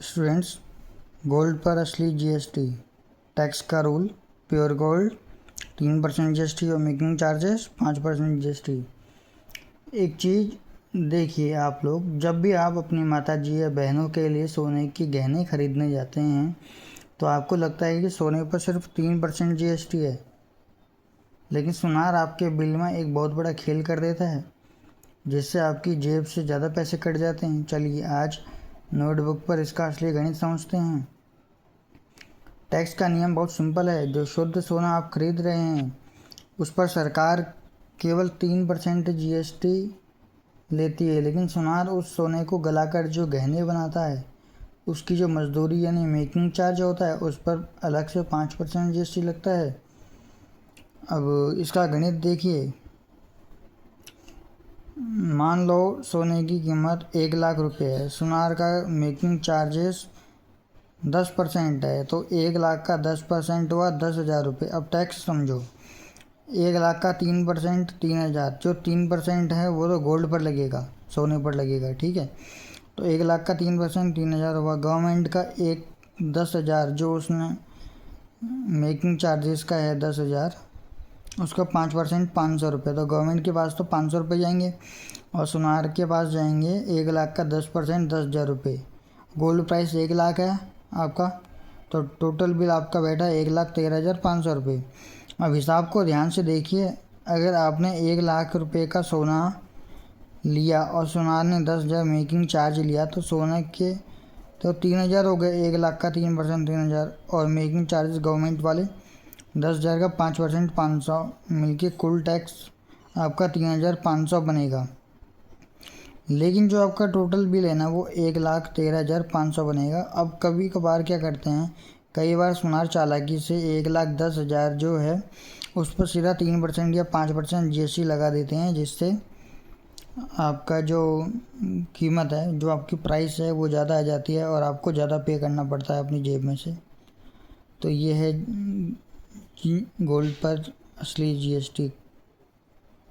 Students, gold पर असली GST tax का रूल। प्योर गोल्ड 3% जीएसटी और मेकिंग चार्जेस 5% जीएसटी। एक चीज़ देखिए, आप लोग जब भी आप अपनी माता जी या बहनों के लिए सोने के गहने खरीदने जाते हैं तो आपको लगता है कि सोने पर सिर्फ 3% जीएसटी है, लेकिन सुनार आपके बिल में एक बहुत बड़ा खेल कर देता है जिससे आपकी जेब से ज़्यादा पैसे कट जाते हैं। चलिए आज नोटबुक पर इसका असली गणित समझते हैं। टैक्स का नियम बहुत सिंपल है। जो शुद्ध सोना आप खरीद रहे हैं उस पर सरकार केवल 3% जीएसटी लेती है, लेकिन सुनार उस सोने को गलाकर जो गहने बनाता है उसकी जो मजदूरी यानी मेकिंग चार्ज होता है उस पर अलग से 5% जीएसटी लगता है। अब इसका गणित देखिए। मान लो सोने की कीमत 1 लाख रुपए है, सुनार का मेकिंग चार्जेस 10% है, तो 1 लाख का 10% हुआ 10,000 रुपये। अब टैक्स समझो, 1 लाख का 3% 3,000, जो 3% है वो तो गोल्ड पर लगेगा, सोने पर लगेगा, ठीक है। तो 1 लाख का 3% 3,000 हुआ। गवर्नमेंट का 10,000 जो उसने मेकिंग चार्जेस का है 10,000, उसका 5% 500 रुपये। तो गवर्नमेंट के पास तो 500 रुपये जाएंगे और सुनार के पास जाएंगे 1 लाख का 10% 10,000 रुपये। गोल्ड प्राइस 1 लाख है आपका, तो टोटल बिल आपका बैठा 1,13,500 रुपये। अब हिसाब को ध्यान से देखिए। अगर आपने 1 लाख रुपये का सोना लिया और सुनार ने 10,000 मेकिंग चार्ज लिया तो सोने के तो 3,000 हो गए। 1 लाख का 3% 3,000 और मेकिंग चार्जेस गवर्नमेंट वाले 10,000 का 5% 500, मिलके कुल टैक्स आपका 3,500 बनेगा। लेकिन जो आपका टोटल बिल है ना वो 1,13,500 बनेगा। अब कभी कभार क्या करते हैं, कई बार सुनार चालाकी से 1,10,000 जो है उस पर सीधा 3% या 5% जीएसटी लगा देते हैं, जिससे आपका जो कीमत है, जो आपकी प्राइस है वो ज़्यादा आ जाती है और आपको ज़्यादा पे करना पड़ता है अपनी जेब में से। तो ये है गोल्ड पर असली जीएसटी